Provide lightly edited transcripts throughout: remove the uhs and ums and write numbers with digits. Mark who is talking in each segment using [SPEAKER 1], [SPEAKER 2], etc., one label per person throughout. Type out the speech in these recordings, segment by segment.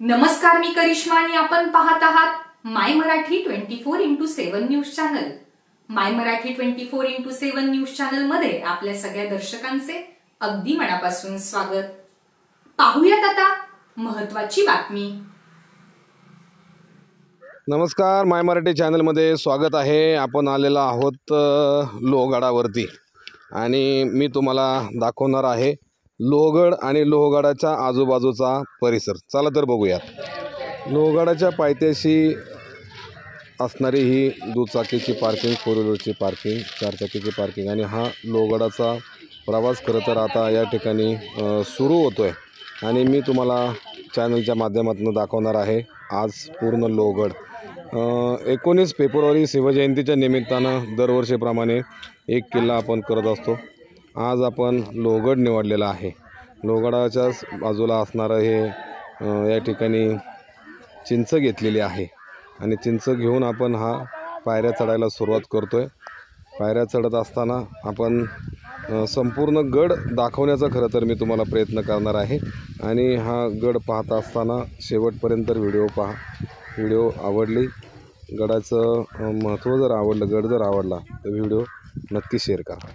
[SPEAKER 1] नमस्कार, मी करिश्मा आणि आपण पाहत आहात माय मराठी 24x7 न्यूज चॅनल। माय मराठी 24x7 न्यूज चॅनल मध्ये आपल्या सगळ्या दर्शकांचे अगदी मनापासून स्वागत। पाहूयात आता महत्त्वाची बातमी।
[SPEAKER 2] नमस्कार, माय मराठी चॅनलमध्ये स्वागत आहे। आपण आलेलो आहोत लोहगडावरती आणि मी तुम्हाला दाखवणार आहे लोहगड आणि लोहगडाच्या आजूबाजूचा परिसर। चला तर बघूयात। लोहगडाच्या पायथ्याशी असणारी ही दुचाकीची पार्किंग, फोर व्हीलरची पार्किंग, चारचाकीची पार्किंग आणि हा लोहगडाचा प्रवास खरं तर आता या ठिकाणी सुरू होतोय आणि मी तुम्हाला चॅनलच्या माध्यमातून दाखवणार आहे आज पूर्ण लोहगड। 19 फेब्रुवारी शिवजयंतीच्या निमित्तानं दरवर्षीप्रमाणे एक किल्ला आपण करत असतो। आज आपण लोहगड निवडलेला आहे। लोहगडाच्याच बाजूला असणारं हे या ठिकाणी चिंच घेतलेली आहे आणि चिंच घेऊन आपण हा पायऱ्या चढायला सुरुवात करतोय। पायऱ्या चढत असताना आपण संपूर्ण गड दाखवण्याचा खरं तर मी तुम्हाला प्रयत्न करणार आहे आणि हा गड पाहत असताना शेवटपर्यंत व्हिडिओ पहा। व्हिडिओ आवडली, गडाचं महत्त्व जर आवडलं, गड जर आवडला तर व्हिडिओ नक्की शेअर करा।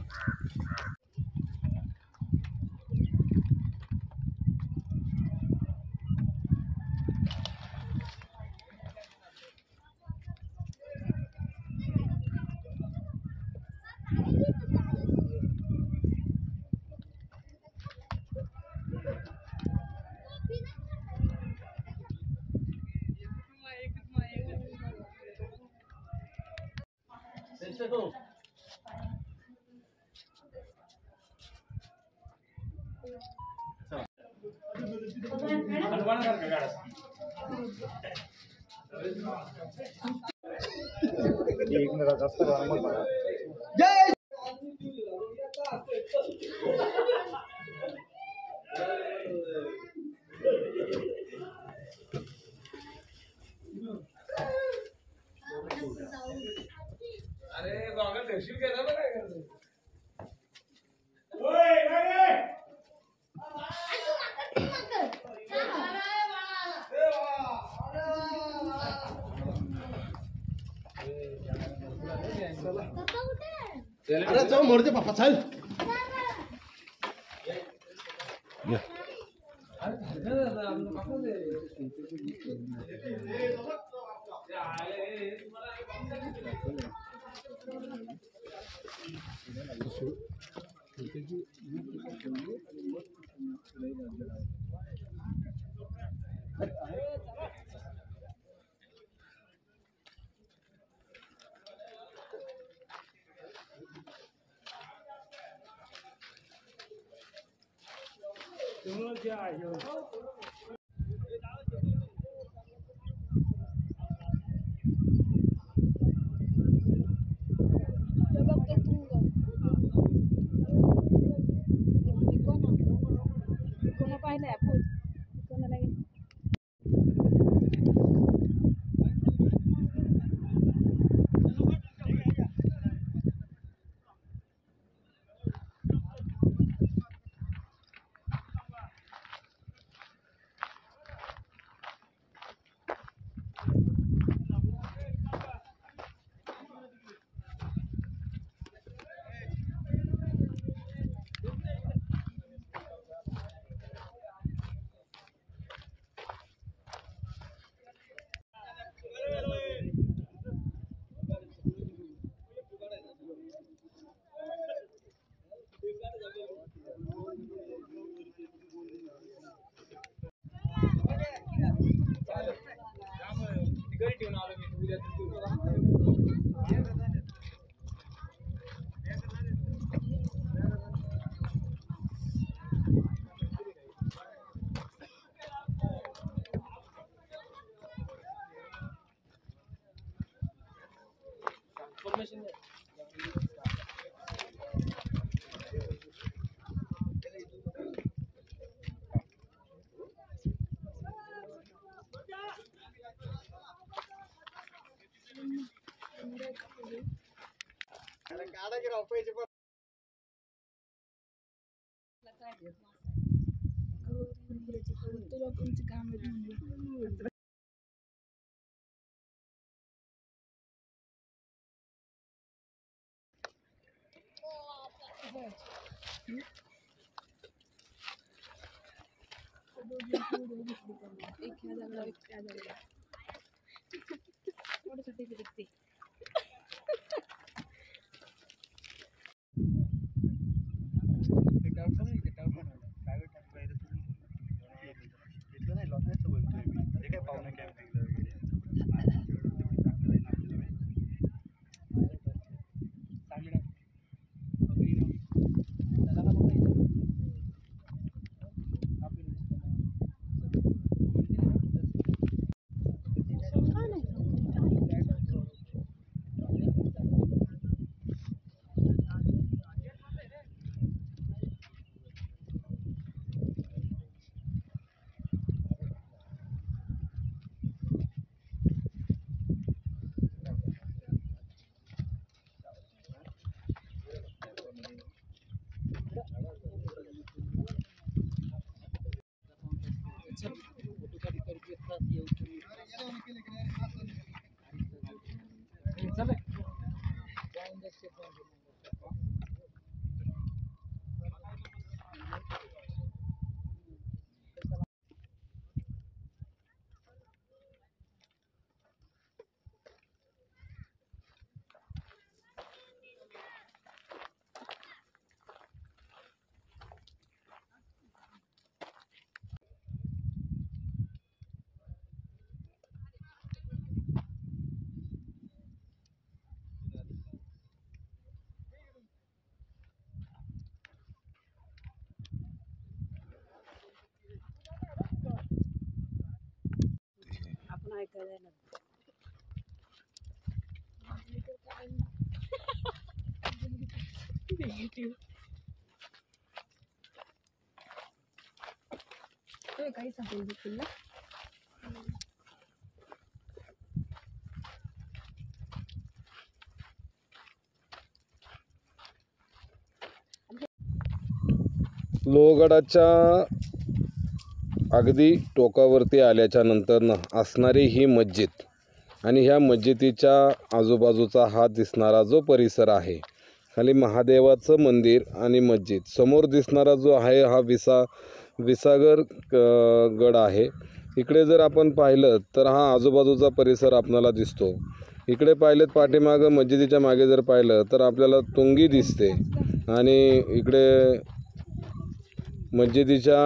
[SPEAKER 3] अरे जाऊ मोडते पापा, चल।
[SPEAKER 4] तुला कोणचं काम आहे?
[SPEAKER 3] काही सांगेल तुला
[SPEAKER 2] लोहगडाच्या अगदी टोकावरती आल्याच्या नंतर असणारी ही मस्जिद आणि ह्या मस्जिदीच्या आजूबाजूचा हा दिसणारा जो परिसर आहे, खाली महादेवाचं मंदिर आणि मस्जिद, समोर दिसणारा जो आहे हा विसागर गड आहे. इकडे जर आपण पाहिलं तर हा आजूबाजूचा परिसर आपल्याला दिसतो. इकडे पाहिलेत पाठीमागं मस्जिदीच्या मागे जर पाहिलं तर आपल्याला तुंगी दिसते आणि इकडे मस्जिदीच्या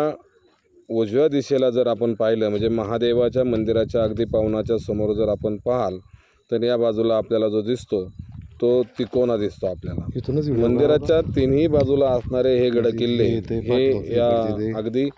[SPEAKER 2] उजव्या दिशेला जर आपण पाहिलं म्हणजे महादेवाच्या मंदिराच्या अगदी पावनाच्या समोर जर आपण पाहाल तर या बाजूला आपल्याला जो दिसतो तो तिकोना दिसतो आपल्याला. मंदिराच्या तिन्ही बाजूला असणारे हे गडकिल्ले हे या अगदी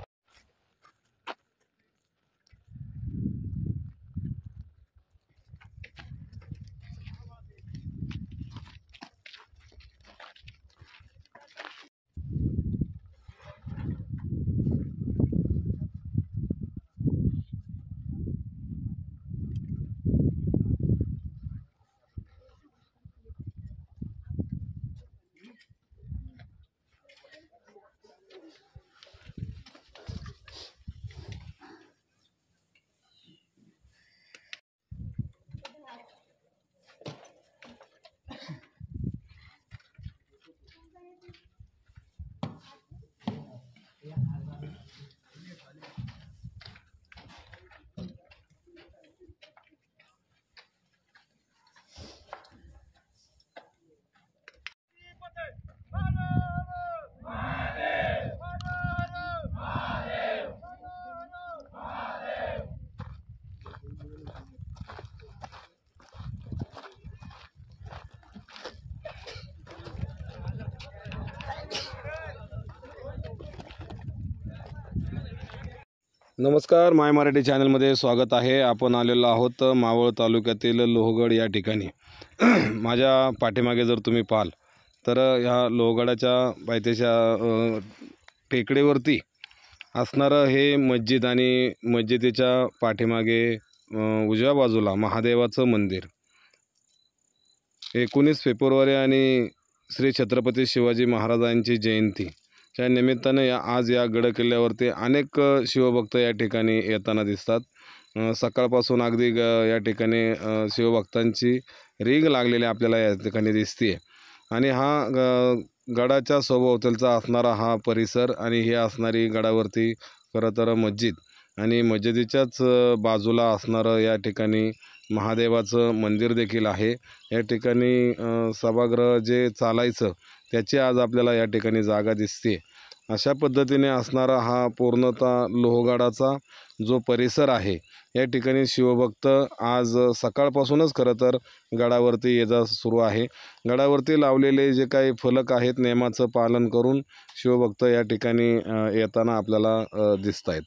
[SPEAKER 2] नमस्कार, माय मराठी चॅनलमध्ये स्वागत आहे. आपण आलेलो आहोत मावळ तालुक्यातील लोहगड या ठिकाणी. माझ्या पाठीमागे जर तुम्ही पाहाल तर ह्या लोहगडाच्या पायथ्याच्या टेकडीवरती असणारं हे मस्जिद आणि मस्जिदीच्या पाठीमागे उजव्या बाजूला महादेवाचं मंदिर. 19 फेब्रुवारी आणि श्री छत्रपती शिवाजी महाराजांची जयंती च्या निमित्ताने आज या गडकिल्ल्यावरती अनेक शिवभक्त या ठिकाणी येताना दिसतात. सकाळपासून अगदी या ठिकाणी शिवभक्तांची रीग लागलेली आपल्याला या ठिकाणी दिसते. आणि हा गडाच्या सभोवतालचा असणारा हा परिसर आणि ही असणारी गडावरती खरं तर मस्जिद आणि मस्जिदीच्याच बाजूला असणारं या ठिकाणी महादेवाचं मंदिर देखील आहे. या ठिकाणी सभागृह जे चालायचं त्याची आज आपल्याला या ठिकाणी जागा दिसते. अशा पद्धतीने असणारा हा पूर्णतः लोहगडाचा जो परिसर आहे या ठिकाणी शिवभक्त आज सकाळपासूनच खरं तर गडावरती ये जा सुरू आहे. गडावरती लावलेले जे काही फलक आहेत नियमाचं पालन करून शिवभक्त या ठिकाणी येताना आपल्याला दिसत आहेत.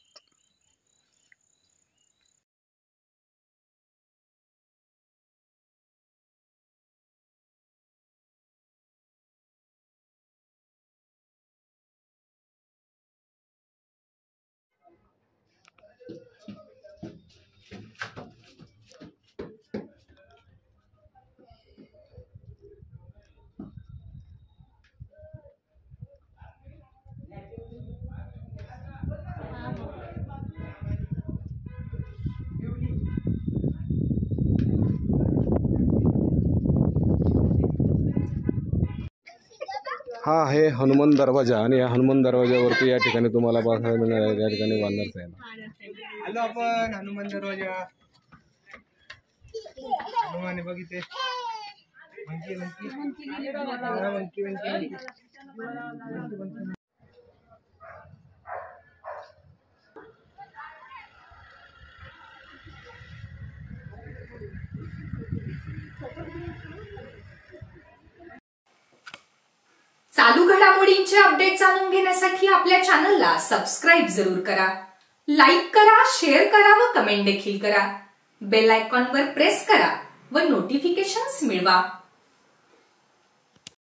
[SPEAKER 2] हा आहे हनुमान दरवाजा आणि या हनुमान दरवाजावरती या ठिकाणी तुम्हाला बघायला मिळणार आहे या ठिकाणी वानर साहेब.
[SPEAKER 4] आलो आपण हनुमान दरवाजा. हनुमान बघितले मंकी मंकी मंकी मंकी.
[SPEAKER 1] चालू घडामोडींचे अपडेट जाणून घेण्यासाठी आपल्या चॅनलला सबस्क्राईब जरूर करा, लाईक करा, शेअर करा व कमेंट देखील करा. बेल आयकॉनवर प्रेस करा व नोटिफिकेशन्स मिळवा.